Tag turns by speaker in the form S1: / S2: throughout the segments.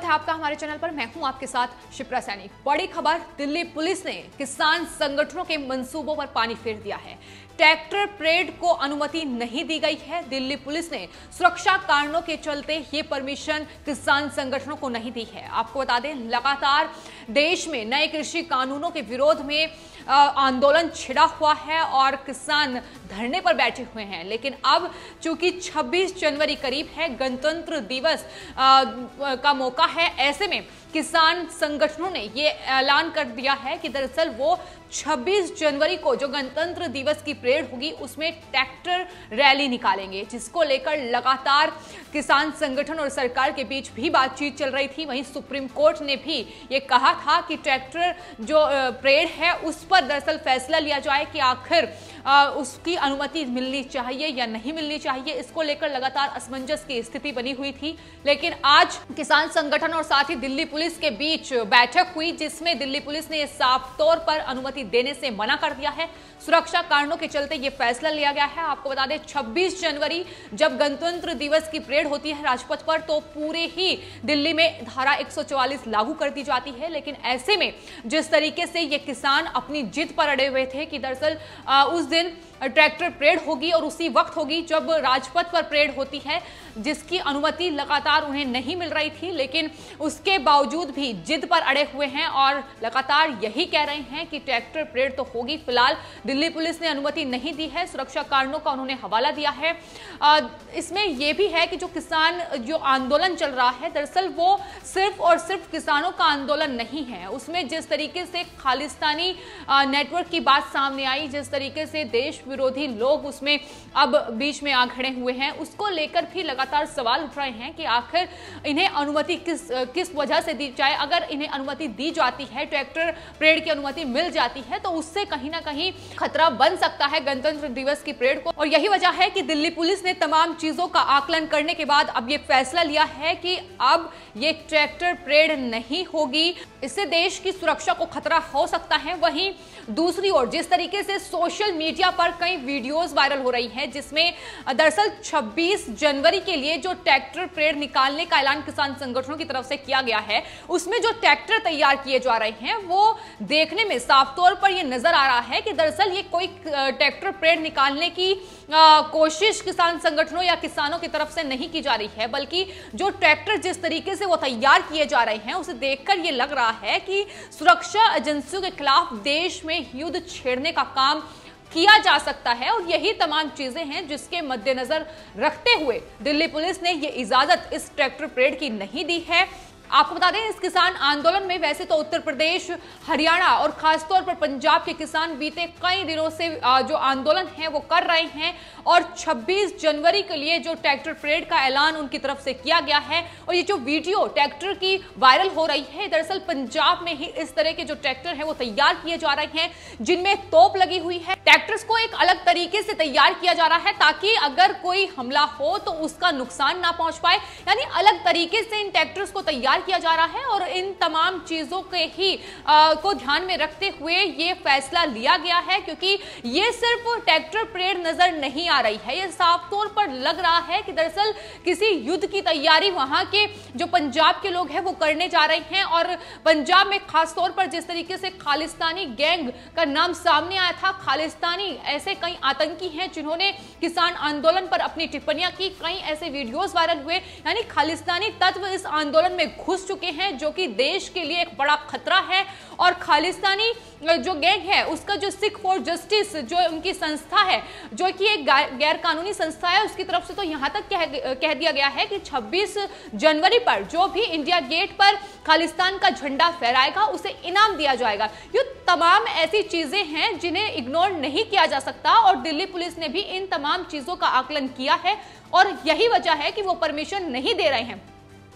S1: है आपका हमारे चैनल पर। मैं हूं आपके साथ शिप्रा सैनी। बड़ी खबर, दिल्ली पुलिस ने किसान संगठनों के मंसूबों पर पानी फेर दिया है। ट्रैक्टर परेड को अनुमति नहीं दी गई है। दिल्ली पुलिस ने सुरक्षा कारणों के चलते ये परमिशन किसान संगठनों को नहीं दी है। आपको बता दें, लगातार देश में नए कृषि कानूनों के विरोध में आंदोलन छिड़ा हुआ है और किसान धरने पर बैठे हुए हैं। लेकिन अब चूंकि 26 जनवरी करीब है, गणतंत्र दिवस का मौका है, ऐसे में किसान संगठनों ने ये ऐलान कर दिया है कि दरअसल वो 26 जनवरी को जो गणतंत्र दिवस की परेड होगी उसमें ट्रैक्टर रैली निकालेंगे, जिसको लेकर लगातार किसान संगठन और सरकार के बीच भी बातचीत चल रही थी। वहीं सुप्रीम कोर्ट ने भी ये कहा था कि ट्रैक्टर जो परेड है उस पर दरअसल फैसला लिया जाए कि आखिर उसकी अनुमति मिलनी चाहिए या नहीं मिलनी चाहिए। इसको लेकर लगातार असमंजस की स्थिति बनी हुई थी। लेकिन आज किसान संगठन और साथ ही दिल्ली पुलिस के बीच बैठक हुई, जिसमें दिल्ली पुलिस ने साफ तौर पर अनुमति देने से मना कर दिया है। सुरक्षा कारणों के चलते यह फैसला लिया गया है। आपको बता दें, 26 जनवरी जब गणतंत्र दिवस की परेड होती है राजपथ पर, तो पूरे ही दिल्ली में धारा 144 लागू कर दी जाती है। लेकिन ऐसे में जिस तरीके से ये किसान अपनी जिद पर अड़े हुए थे कि दरअसल उस दिन ट्रैक्टर परेड होगी और उसी वक्त होगी जब राजपथ पर परेड होती है, जिसकी अनुमति लगातार उन्हें नहीं मिल रही थी, लेकिन उसके बावजूद भी जिद पर अड़े हुए हैं और लगातार यही कह रहे हैं कि ट्रैक्टर परेड तो होगी। फिलहाल दिल्ली पुलिस ने अनुमति नहीं दी है, सुरक्षा कारणों का उन्होंने हवाला दिया है। इसमें यह भी है कि जो किसान जो आंदोलन चल रहा है, दरअसल वो सिर्फ और सिर्फ किसानों का आंदोलन नहीं है। उसमें जिस तरीके से खालिस्तानी नेटवर्क की बात सामने आई, जिस तरीके से देश विरोधी लोग उसमें अब बीच में आ खड़े हुए हैं, उसको लेकर भी लगातार सवाल उठ रहे हैं कि आखिर इन्हें अनुमति किस वजह से दी जाए। अगर इन्हें अनुमति दी जाती है, ट्रैक्टर परेड की अनुमति मिल जाती है, तो उससे कहीं ना कहीं खतरा बन सकता है गणतंत्र दिवस की परेड को। और यही वजह है कि दिल्ली पुलिस ने तमाम चीजों का आकलन करने के बाद अब ये फैसला लिया है कि अब ये ट्रैक्टर परेड नहीं होगी। इससे देश की सुरक्षा को खतरा हो सकता है। वहीं दूसरी ओर जिस तरीके से सोशल मीडिया पर कई वीडियोस वायरल हो रही हैं, जिसमें दरअसल 26 जनवरी के लिए जो ट्रैक्टर परेड निकालने का ऐलान किसान संगठनों की तरफ से किया गया है, उसमें जो ट्रैक्टर तैयार किए जा रहे हैं वो देखने में साफ तौर पर यह नजर आ रहा है कि दरअसल ये कोई ट्रैक्टर परेड निकालने की कोशिश किसान संगठनों या किसानों की तरफ से नहीं की जा रही है, बल्कि जो ट्रैक्टर जिस तरीके से वो तैयार किए जा रहे हैं उसे देखकर ये लग रहा है कि सुरक्षा एजेंसियों के खिलाफ देश में युद्ध छेड़ने का काम किया जा सकता है। और यही तमाम चीजें हैं जिसके मद्देनजर रखते हुए दिल्ली पुलिस ने ये इजाजत इस ट्रैक्टर परेड की नहीं दी है। आपको बता दें, इस किसान आंदोलन में वैसे तो उत्तर प्रदेश, हरियाणा और खासतौर पर पंजाब के किसान बीते कई दिनों से जो आंदोलन है वो कर रहे हैं और 26 जनवरी के लिए जो ट्रैक्टर परेड का ऐलान उनकी तरफ से किया गया है। और ये जो वीडियो ट्रैक्टर की वायरल हो रही है, दरअसल पंजाब में ही इस तरह के जो ट्रैक्टर है वो तैयार किए जा रहे हैं, जिनमें तोप लगी हुई है। ट्रैक्टर्स को एक अलग तरीके से तैयार किया जा रहा है ताकि अगर कोई हमला हो तो उसका नुकसान ना पहुंच पाए। यानी अलग तरीके से इन ट्रैक्टर्स को तैयार किया जा रहा है और इन तमाम चीजों के ही को ध्यान में रखते हुए ये फैसला लिया गया है, क्योंकि ये सिर्फ ट्रैक्टर परेड नजर नहीं आ रही है। ये साफ तौर पर लग रहा है कि दरअसल किसी युद्ध की तैयारी वहां के जो पंजाब के लोग हैं वो करने जा रहे हैं। और पंजाब में खास तौर पर जिस तरीके से खालिस्तानी गैंग का नाम सामने आया था, खालिस्तानी ऐसे कई आतंकी हैं जिन्होंने किसान आंदोलन पर अपनी टिप्पणियां की, कई ऐसे वीडियोस वायरल हुए। यानी खालिस्तानी तत्व इस आंदोलन में घुस चुके हैं, जो कि देश के लिए एक बड़ा खतरा है। और खालिस्तानी जो गैंग है उसका जो सिख फॉर जस्टिस जो उनकी संस्था है, जो कि एक गैर कानूनी संस्था है, उसकी तरफ से तो यहां तक कह दिया गया है कि 26 जनवरी पर जो भी इंडिया गेट पर खालिस्तान का झंडा फहराएगा उसे इनाम दिया जाएगा। ये तमाम ऐसी चीजें हैं जिन्हें इग्नोर नहीं किया जा सकता और दिल्ली पुलिस ने भी इन तमाम चीजों का आकलन किया है और यही वजह है कि वो परमिशन नहीं दे रहे हैं।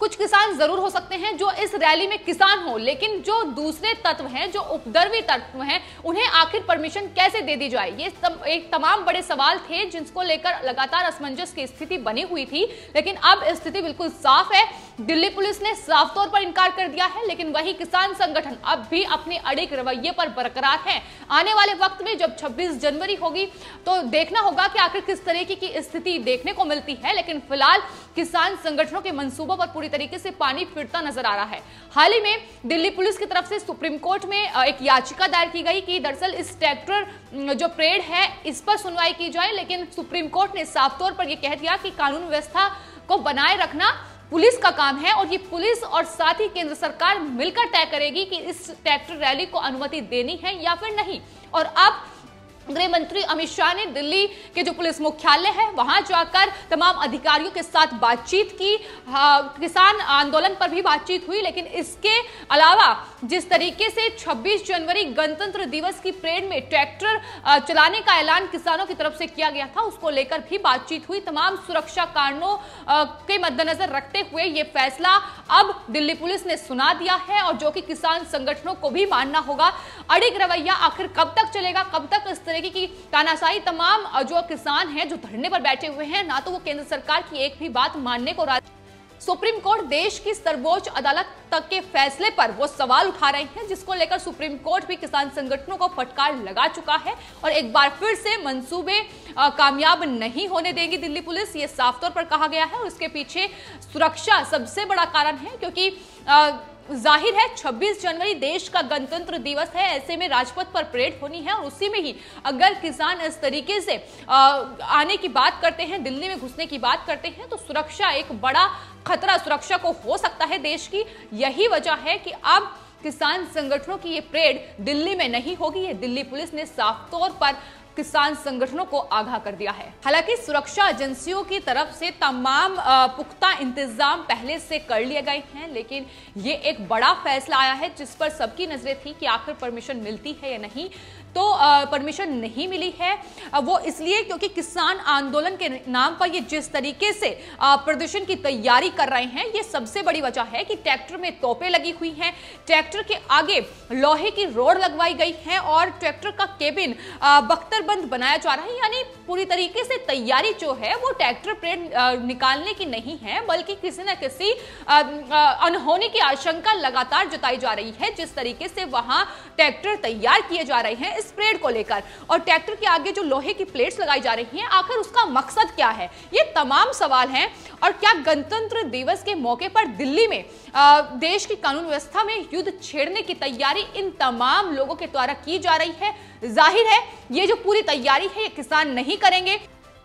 S1: कुछ किसान जरूर हो सकते हैं जो इस रैली में किसान हो, लेकिन जो दूसरे तत्व हैं, जो उपद्रवी तत्व हैं, उन्हें आखिर परमिशन कैसे दे दी जाए, ये एक तमाम बड़े सवाल थे जिनको लेकर लगातार असमंजस की स्थिति बनी हुई थी। लेकिन अब स्थिति बिल्कुल साफ है दिल्ली पुलिस ने साफ तौर पर इनकार कर दिया है, लेकिन वही किसान संगठन अब भी अपने अड़िग रवैये पर बरकरार है। आने वाले वक्त में जब 26 जनवरी होगी तो देखना होगा कि आखिर किस तरीके की स्थिति देखने को मिलती है, लेकिन फिलहाल किसान संगठनों के मंसूबों पर पूरी तरीके से पानी फिरता नजर आ रहा है। हाल ही में दिल्ली पुलिस की तरफ से सुप्रीम कोर्ट में एक याचिका दायर की गई कि दरअसल इस ट्रैक्टर जो परेड है इस पर सुनवाई की जाए, लेकिन सुप्रीम कोर्ट ने साफ तौर पर यह कह दिया कि कानून व्यवस्था को बनाए रखना पुलिस का काम है और ये पुलिस और साथ ही केंद्र सरकार मिलकर तय करेगी कि इस ट्रैक्टर रैली को अनुमति देनी है या फिर नहीं। और अब गृह मंत्री अमित शाह ने दिल्ली के जो पुलिस मुख्यालय है वहां जाकर तमाम अधिकारियों के साथ बातचीत की। किसान आंदोलन पर भी बातचीत हुई, लेकिन इसके अलावा जिस तरीके से 26 जनवरी गणतंत्र दिवस की परेड में ट्रैक्टर चलाने का ऐलान किसानों की तरफ से किया गया था, उसको लेकर भी बातचीत हुई। तमाम सुरक्षा कारणों के मद्देनजर रखते हुए ये फैसला अब दिल्ली पुलिस ने सुना दिया है और जो कि किसान संगठनों को भी मानना होगा। अड़िग रवैया आखिर कब तक चलेगा, कब तक इस तरीके की तानाशाही तमाम जो किसान हैं जो धरने पर बैठे हुए हैं, ना तो वो केंद्र सरकार की एक भी बात मानने को राजी। सुप्रीम कोर्ट देश की सर्वोच्च अदालत तक के फैसले पर वो सवाल उठा रहे हैं, जिसको लेकर सुप्रीम कोर्ट भी किसान संगठनों को फटकार लगा चुका है और एक बार फिर से मंसूबे कामयाब नहीं होने देगी दिल्ली पुलिस, ये साफ तौर पर कहा गया है। और इसके पीछे सुरक्षा सबसे बड़ा कारण है, क्योंकि जाहिर है 26 जनवरी देश का गणतंत्र दिवस है, ऐसे में राजपथ पर परेड होनी है और उसी में ही अगर किसान इस तरीके से आने की बात करते हैं, दिल्ली में घुसने की बात करते हैं, तो सुरक्षा एक बड़ा खतरा सुरक्षा को हो सकता है देश की। यही वजह है कि अब किसान संगठनों की ये परेड दिल्ली में नहीं होगी, ये दिल्ली पुलिस ने साफ तौर पर किसान संगठनों को आगाह कर दिया है। हालांकि सुरक्षा एजेंसियों की तरफ से तमाम पुख्ता इंतजाम पहले से कर लिए गए हैं, लेकिन ये एक बड़ा फैसला आया है जिस पर सबकी नजरें थी कि आखिर परमिशन मिलती है या नहीं। तो परमिशन नहीं मिली है, वो इसलिए क्योंकि किसान आंदोलन के नाम पर ये जिस तरीके से प्रदर्शन की तैयारी कर रहे हैं, ये सबसे बड़ी वजह है कि ट्रैक्टर में तोपें लगी हुई हैं, ट्रैक्टर के आगे लोहे की रोड लगवाई गई है और ट्रैक्टर का केबिन बख्तरबंद बनाया जा रहा है। यानी पूरी तरीके से तैयारी जो है वो ट्रैक्टर परेड निकालने की नहीं है, बल्कि किसी न किसी अनहोनी की आशंका लगातार जताई जा रही है। जिस तरीके से वहां ट्रैक्टर तैयार किए जा रहे हैं इस परेड को लेकर और ट्रैक्टर के आगे जो लोहे की प्लेट्स लगाई जा रही हैं, आखिर उसका मकसद क्या है, ये तमाम सवाल हैं। और क्या गणतंत्र दिवस के मौके पर दिल्ली में देश की कानून व्यवस्था में युद्ध छेड़ने की तैयारी इन तमाम लोगों के द्वारा की जा रही है? जाहिर है ये जो पूरी तैयारी है ये किसान नहीं करेंगे।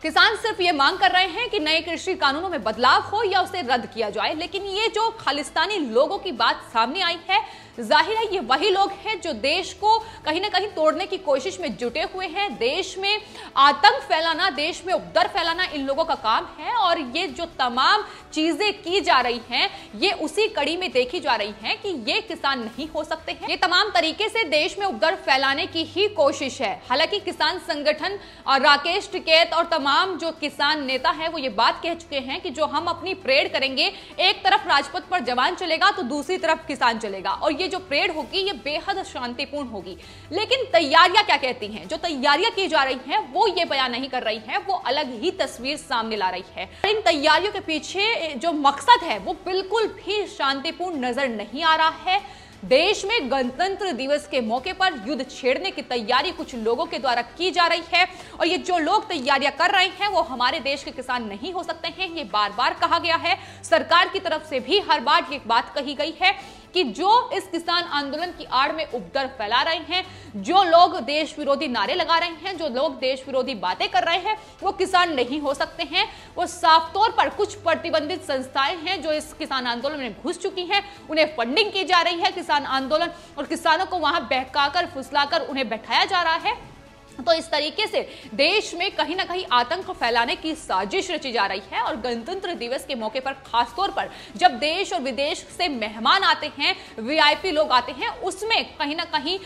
S1: किसान सिर्फ ये मांग कर रहे हैं कि नए कृषि कानूनों में बदलाव हो या उसे रद्द किया जाए, लेकिन ये जो खालिस्तानी लोगों की बात सामने आई है, जाहिर है ये वही लोग हैं जो देश को कहीं ना कहीं तोड़ने की कोशिश में जुटे हुए हैं। देश में आतंक फैलाना, देश में उपद्रव फैलाना इन लोगों का काम है और ये जो तमाम चीजें की जा रही हैं ये उसी कड़ी में देखी जा रही हैं कि ये किसान नहीं हो सकते हैं। ये तमाम तरीके से देश में उपद्रव फैलाने की ही कोशिश है। हालांकि किसान संगठन और राकेश टिकैत और तमाम जो किसान नेता हैं वो ये बात कह चुके हैं कि जो हम अपनी परेड करेंगे, एक तरफ राजपथ पर जवान चलेगा तो दूसरी तरफ किसान चलेगा और ये जो परेड होगी ये बेहद शांतिपूर्ण होगी। लेकिन तैयारियां क्या कहती हैं? जो तैयारियां की जा रही हैं वो ये बयान नहीं कर रही हैं, वो अलग ही तस्वीर सामने ला रही है। इन तैयारियों के पीछे जो मकसद है वो बिल्कुल भी शांतिपूर्ण नजर नहीं आ रहा है। देश में गणतंत्र दिवस के मौके पर युद्ध छेड़ने की तैयारी कुछ लोगों के द्वारा की जा रही है और ये जो लोग तैयारियां कर रहे हैं वो हमारे देश के किसान नहीं हो सकते हैं। ये बार बार कहा गया है, सरकार की तरफ से भी हर बार ये बात कही गई है कि जो इस किसान आंदोलन की आड़ में उपद्रव फैला रहे हैं, जो लोग देश विरोधी नारे लगा रहे हैं, जो लोग देश विरोधी बातें कर रहे हैं, वो किसान नहीं हो सकते हैं। वो साफ तौर पर कुछ प्रतिबंधित संस्थाएं हैं जो इस किसान आंदोलन में घुस चुकी हैं, उन्हें फंडिंग की जा रही है किसान आंदोलन और किसानों को वहां बहकाकर फुसलाकर उन्हें बैठाया जा रहा है। तो इस तरीके से देश में कहीं ना कहीं आतंक फैलाने की साजिश रची जा रही है और गणतंत्र दिवस के मौके पर खासतौर पर जब देश और विदेश से मेहमान आते हैं, वीआईपी लोग आते हैं, उसमें कहीं ना कहीं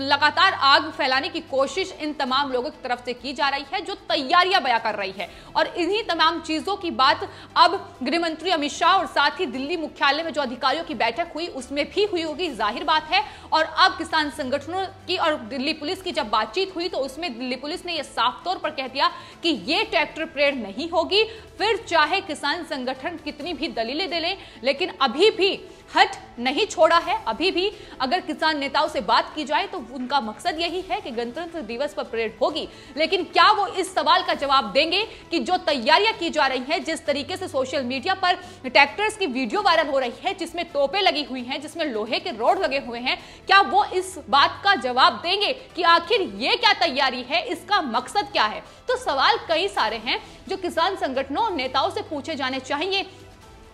S1: लगातार आग फैलाने की कोशिश इन तमाम लोगों की तरफ से की जा रही है जो तैयारियां बयां कर रही है। और इन्हीं तमाम चीजों की बात अब गृह मंत्री अमित शाह और साथ ही दिल्ली मुख्यालय में जो अधिकारियों की बैठक हुई उसमें भी हुई होगी, जाहिर बात है। और अब किसान संगठनों की और दिल्ली पुलिस की जब बातचीत हुई तो उसमें दिल्ली पुलिस ने यह साफ तौर पर कह दिया कि यह ट्रैक्टर परेड नहीं होगी। फिर चाहे किसान संगठन कितनी भी दलीलें दे लें, लेकिन अभी भी हट नहीं छोड़ा है। अभी भी अगर किसान नेताओं से बात की जाए तो उनका मकसद यही है कि गणतंत्र दिवस पर परेड होगी, लेकिन क्या वो इस सवाल का जवाब देंगे कि जो तैयारियां की जा रही हैं, जिस तरीके से सोशल मीडिया पर ट्रैक्टर्स की वीडियो वायरल हो रही है, जिसमें तोपें लगी हुई हैं, जिसमें लोहे के रोड लगे हुए हैं, क्या वो इस बात का जवाब देंगे कि आखिर ये क्या तैयारी है, इसका मकसद क्या है? तो सवाल कई सारे हैं जो किसान संगठनों और नेताओं से पूछे जाने चाहिए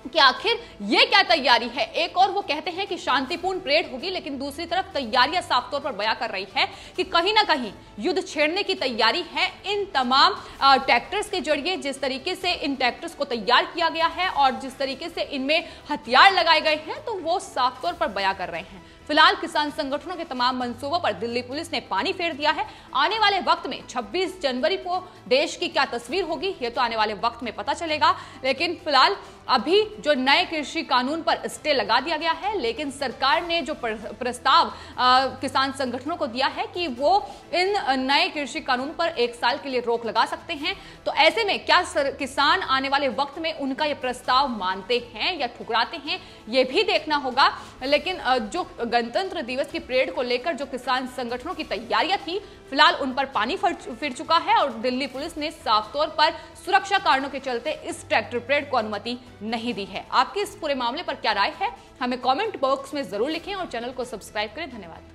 S1: कि आखिर ये क्या तैयारी है। एक और वो कहते हैं कि शांतिपूर्ण परेड होगी, लेकिन दूसरी तरफ तैयारियां साफ तौर पर बयां कर रही है कि कहीं ना कहीं युद्ध छेड़ने की तैयारी है इन तमाम ट्रैक्टर्स के जरिए। जिस तरीके से इन ट्रैक्टर्स को तैयार किया गया है और जिस तरीके से इनमें हथियार लगाए गए हैं, तो वो साफ तौर पर बयां कर रहे हैं। फिलहाल किसान संगठनों के तमाम मंसूबों पर दिल्ली पुलिस ने पानी फेर दिया है। आने वाले वक्त में 26 जनवरी को देश की क्या तस्वीर होगी, ये तो आने वाले वक्त में पता चलेगा। लेकिन फिलहाल अभी जो नए कृषि कानून पर स्टे लगा दिया गया है, लेकिन सरकार ने जो प्रस्ताव किसान संगठनों को दिया है कि वो इन नए कृषि कानून पर 1 साल के लिए रोक लगा सकते हैं। तो ऐसे में क्या किसान आने वाले वक्त में उनका ये प्रस्ताव मानते हैं या ठुकराते हैं, ये भी देखना होगा। लेकिन जो गणतंत्र दिवस की परेड को लेकर जो किसान संगठनों की तैयारियां थी, फिलहाल उन पर पानी फिर चुका है और दिल्ली पुलिस ने साफ तौर पर सुरक्षा कारणों के चलते इस ट्रैक्टर परेड को अनुमति नहीं दी है। आपकी इस पूरे मामले पर क्या राय है, हमें कमेंट बॉक्स में जरूर लिखें और चैनल को सब्सक्राइब करें। धन्यवाद।